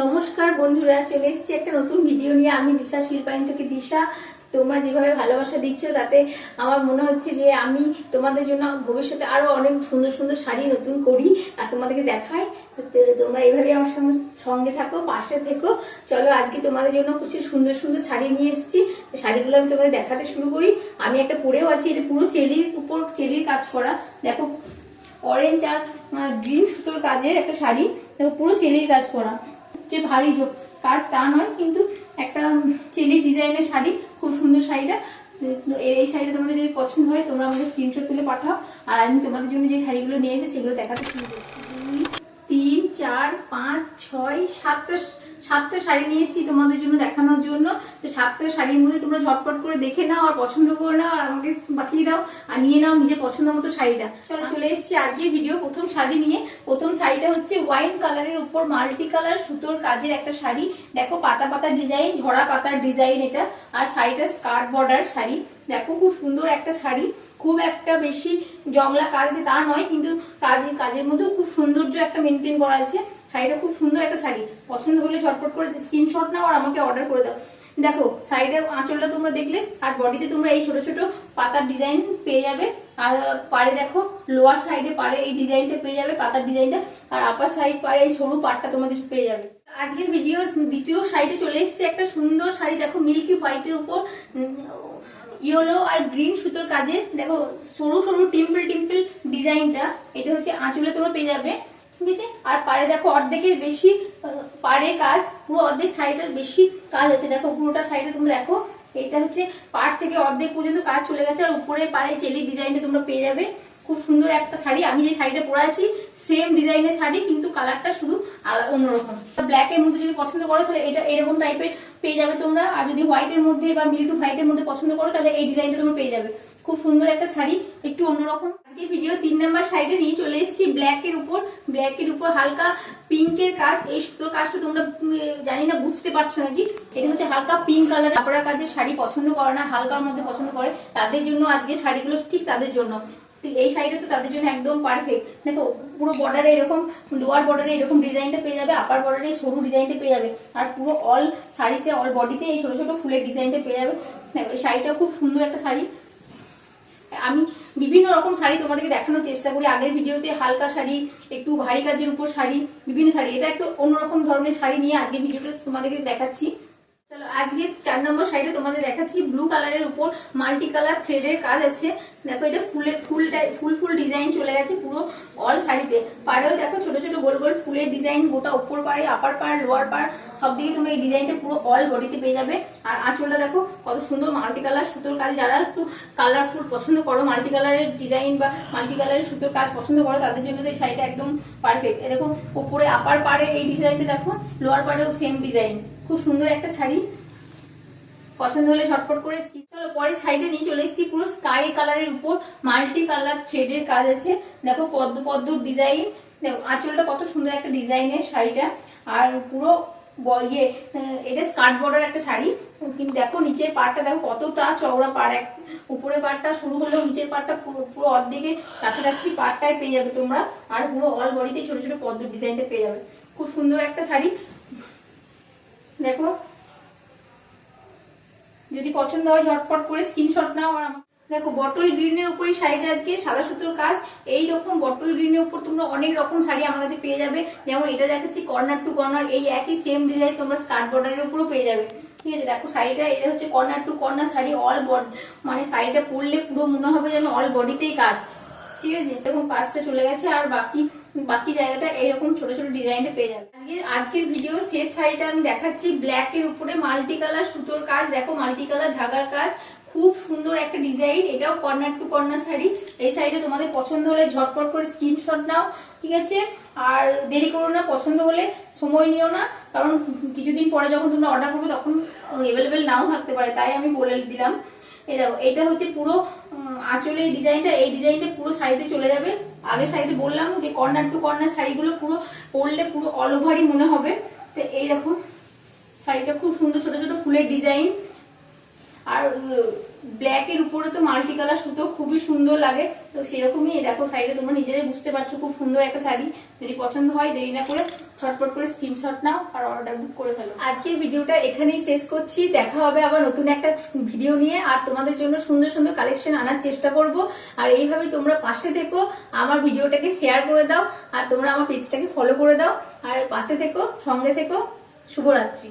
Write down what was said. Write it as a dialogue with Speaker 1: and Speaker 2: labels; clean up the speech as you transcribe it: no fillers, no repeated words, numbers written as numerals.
Speaker 1: নমস্কার বন্ধুরা, চলে এসেছি একটা নতুন ভিডিও নিয়ে। আমি দিশা শিল্পায়ন থেকে দিশা। তোমরা যেভাবে ভালোবাসা দিচ্ছ তাতে আমার মনে হচ্ছে যে আমি তোমাদের জন্য ভবিষ্যতে আরো অনেক সুন্দর সুন্দর শাড়ি নতুন করি আর তোমাদেরকে দেখাই। তোমরা এইভাবে আমার সঙ্গে থাকো, পাশে থেকো। চলো আজকে তোমাদের জন্য কিছু সুন্দর সুন্দর শাড়ি নিয়ে এসেছি। শাড়িগুলো আমি তোমাদের দেখাতে শুরু করি। আমি একটা পরেও আছি, এটা পুরো চেরির উপর চেরির কাজ করা। দেখো অরেঞ্জ আর গ্রিন সুতোর কাজের একটা শাড়ি, দেখো পুরো চেরির কাজ করা। যে ভারী কাজ তা নয়, কিন্তু একটা চেলি ডিজাইনের শাড়ি, খুব সুন্দর শাড়িটা। এই শাড়িটা তোমাদের যদি পছন্দ হয় তোমরা আমাদের স্ক্রিনশট তুলে পাঠাও। আর আমি তোমাদের জন্য যে শাড়িগুলো নিয়েছি সেগুলো দেখাতে শুরু করছি। 2, 3, 4, 5, 6, 7টা শাড়ি নিয়ে এসেছি তোমাদের জন্য দেখানোর জন্য। তো 7টা শাড়ির মধ্যে তোমরা ঝটপট করে দেখে নাও আর পছন্দ করে নাও আর আমাকে পাঠিয়ে দাও আর নিয়ে নাও নিজের পছন্দ মতো শাড়িটা। চলে এসেছি আজকের ভিডিও প্রথম শাড়ি নিয়ে। প্রথম শাড়িটা হচ্ছে ওয়াইন কালারের উপর মাল্টি কালার সুতোর কাজের একটা শাড়ি। দেখো পাতা পাতা ডিজাইন, ঝরা পাতার ডিজাইন এটা। আর শাড়িটা স্কার্ট বর্ডার শাড়ি। দেখো খুব সুন্দর একটা শাড়ি, খুব একটা বেশি জংলা কাজ তা নয়, কিন্তু কাজের মধ্যেও খুব সৌন্দর্য একটা মেনটেন করা আছে। শাড়িটা খুব সুন্দর একটা শাড়ি। পছন্দ হলে ঝটপট করে স্ক্রিনশট নাও আর আমাকে অর্ডার করে দাও। দেখো শাড়িটার আঁচলটা তোমরা দেখলে, আর বডিতে তোমরা এই ছোট ছোট পাতার ডিজাইন পেয়ে যাবে। আর পাড়ে দেখো লোয়ার সাইডে পাড়ে এই ডিজাইনটা পেয়ে যাবে, পাতার ডিজাইনটা। আর আপার সাইড পাড়ে এই সরু পাড়টা তোমাদের পেয়ে যাবে। আজকের ভিডিও দ্বিতীয় শাড়িতে চলে এসেছে একটা সুন্দর শাড়ি। দেখো মিল্কি হোয়াইটের উপর ইয়েলো আর গ্রিন সুতোর কাজে। দেখো সরু সরু টিম্পল টিম্পল ডিজাইনটা, এটা হচ্ছে আঁচলে তোমরা পেয়ে যাবে, ঠিক আছে। আর পাড়ে দেখো অর্ধেকের বেশি পাড়ে কাজ, পুরো অর্ধেক সাইডের বেশি কাজ আছে। দেখো পুরোটা সাইডে তোমরা দেখো, এটা হচ্ছে পাড় থেকে অর্ধেক পর্যন্ত কাজ চলে গেছে। আর উপরের পাড়ে চেলি ডিজাইনটা তোমরা পেয়ে যাবে। খুব সুন্দর একটা শাড়ি। আমি যে শাড়িটা পরে আছি সেম ডিজাইনের শাড়ি, কিন্তু কালারটা শুধু অন্যরকম। ব্ল্যাক এর মধ্যে যদি পছন্দ করো তাহলে এটা এরকম টাইপের পেয়ে যাবে তোমরা। আর যদি হোয়াইটের মধ্যে বা মিল্কি হোয়াইটের মধ্যে পছন্দ করো তাহলে এই ডিজাইনটা তোমরা পেয়ে যাবে। খুব সুন্দর একটা শাড়ি, একটু অন্যরকম। আজকে ভিডিও 3 নাম্বার শাড়িটা নিয়ে চলে এসেছি ব্ল্যাকের উপর হালকা পিঙ্কের কাজ। এই সুতোর কাজটা তোমরা জানি না বুঝতে পারছো নাকি। এটা হচ্ছে হালকা পিঙ্ক কালার। কাপড়া কাজের শাড়ি পছন্দ করে না, হালকার মধ্যে পছন্দ করে, তাদের জন্য আজকে শাড়িগুলো ঠিক তাদের জন্য। এই শাড়িটা তো তাদের জন্য একদম পারফেক্ট। দেখো পুরো বর্ডারে এরকম, লোয়ার বর্ডারে এরকম ডিজাইনটা পেয়ে যাবে, আপার বর্ডারে সরু ডিজাইনটা পেয়ে যাবে। আর পুরো অল শাড়িতে, অল বডিতে এই ছোট ছোট ফুলের ডিজাইনটা পেয়ে যাবে। দেখো এই শাড়িটা খুব সুন্দর একটা শাড়ি। আমি বিভিন্ন রকম শাড়ি তোমাদেরকে দেখানোর চেষ্টা করি। আগের ভিডিওতে হালকা শাড়ি, একটু ভারী কাজের উপর শাড়ি, বিভিন্ন শাড়ি। এটা একটু অন্যরকম ধরনের শাড়ি নিয়ে আজকে ভিডিওটা তোমাদেরকে দেখাচ্ছি। চলো আজকে 4 নম্বর শাড়িটা তোমাদের দেখাচ্ছি। ব্লু কালারের উপর মাল্টি কালার থ্রেডের কাজ আছে। দেখো এটা ফুল ডিজাইন চলে গেছে পুরো অল শাড়িতে। পাড়েও দেখো ছোট ছোট গোল গোল ফুলের ডিজাইন, গোটা উপর পাড়ে, আপার পাড়, লোয়ার পাড় সব দিকে তোমরা এই ডিজাইনটা পুরো অল বডিতে পেয়ে যাবে। আর আঁচলটা দেখো কত সুন্দর মাল্টি কালার সুতোর কাজ। যারা একটু কালারফুল পছন্দ করো, মাল্টি কালারের ডিজাইন বা মাল্টি কালারের সুতোর কাজ পছন্দ করো, তাদের জন্য এই শাড়িটা একদম পারফেক্ট। দেখো উপরে আপার পাড়ে এই ডিজাইনটা দেখো, লোয়ার পাড়েও সেম ডিজাইন। খুব সুন্দর একটা শাড়ি। পছন্দ হলে ঝটপট করে চলো পরের সাইডে নিয়ে চলে এসেছি। পুরো স্কাই কালারের উপর মাল্টি কালার থ্রেডের কাজ আছে। দেখো পদ্ম পদ্মর ডিজাইন। দেখো আঁচলটা কত সুন্দর একটা ডিজাইনের শাড়িটা। আর পুরো এটা স্কার্ট বর্ডার একটা শাড়ি, কিন্তু দেখো নিচের পাড়টা দেখো কতটা চওড়া পাড়। উপরের পাড়টা শুরু হলেও নিচের পাড়টা পুরো অর্ধেকের কাছাকাছি পাড়টায় পেয়ে যাবে তোমরা। আর পুরো অল বডিতে ছোট ছোট পদ্ম ডিজাইনটা পেয়ে যাবে। খুব সুন্দর একটা শাড়ি। দেখো যদি পছন্দ হয় ঝটপট করে স্ক্রিনশট নাও। আর দেখো বটল গ্রিনের উপর এই শাড়িটা আজকে সাদা সুতোর কাজ। এইরকম বটল গ্রিনের উপর তোমরা অনেক রকম শাড়ি আমার কাছে পেয়ে যাবে। যেমন এটা দেখাচ্ছি কর্নার টু কর্নার, এই একই সেম ডিজাইন তোমরা স্কার্ট বর্ডারের উপরও পেয়ে যাবে, ঠিক আছে। দেখো শাড়িটা এটা হচ্ছে corner to corner sari. All body মানে শাড়িটা পরলে পুরো মনে হবে যেন অল বডিতেই কাজ, ঠিক আছে। এরকম কাজটা চলে গেছে। আর বাকি জায়গাটা এইরকম ছোট ছোট ডিজাইনটা পেয়ে যাবে। আজকের ভিডিও শেষ শাড়িটা আমি দেখাচ্ছি ব্ল্যাকের উপরে মাল্টি কালার সুতোর কাজ। দেখো মাল্টি কালার ধাগার কাজ, খুব সুন্দর একটা ডিজাইন। এটাও কর্নার টু কর্নার শাড়ি। এই শাড়িটা তোমাদের পছন্দ হলে ঝটপট করে স্ক্রিনশট নাও, ঠিক আছে। আর দেরি করো না, পছন্দ হলে সময় নিও না, কারণ কিছুদিন পরে যখন তোমরা অর্ডার করবে তখন অ্যাভেলেবেল নাও থাকতে পারে, তাই আমি বলে দিলাম। এই দেখো এটা হচ্ছে পুরো আঁচলে এই ডিজাইনটা পুরো শাড়িতে চলে যাবে। আগের শাড়িতে বললাম যে কর্নার টু কর্নার শাড়িগুলো পুরো পরলে পুরো অল ওভারই মনে হবে। তো এই দেখো শাড়িটা খুব সুন্দর ছোট ছোট ফুলের ডিজাইন। আর ব্ল্যাক এর উপরে তো মাল্টি কালার সুতো খুবই সুন্দর লাগে। তো সেরকমই দেখো শাড়িটা তোমরা নিজেরাই বুঝতে পারছো, খুব সুন্দর একটা শাড়ি। যদি পছন্দ হয় দেরি না করে ছটপট করে স্ক্রিনশট নাও আর অর্ডার বুক করে ফেলো। আজকের ভিডিওটা এখানেই শেষ করছি, দেখা হবে আবার নতুন একটা ভিডিও নিয়ে। আর তোমাদের জন্য সুন্দর সুন্দর কালেকশন আনার চেষ্টা করব। আর এইভাবে তোমরা পাশে থেকো, আমার ভিডিওটাকে শেয়ার করে দাও, আর তোমরা আমার পেজটাকে ফলো করে দাও, আর পাশে থেকো, সঙ্গে থেকো। শুভরাত্রি।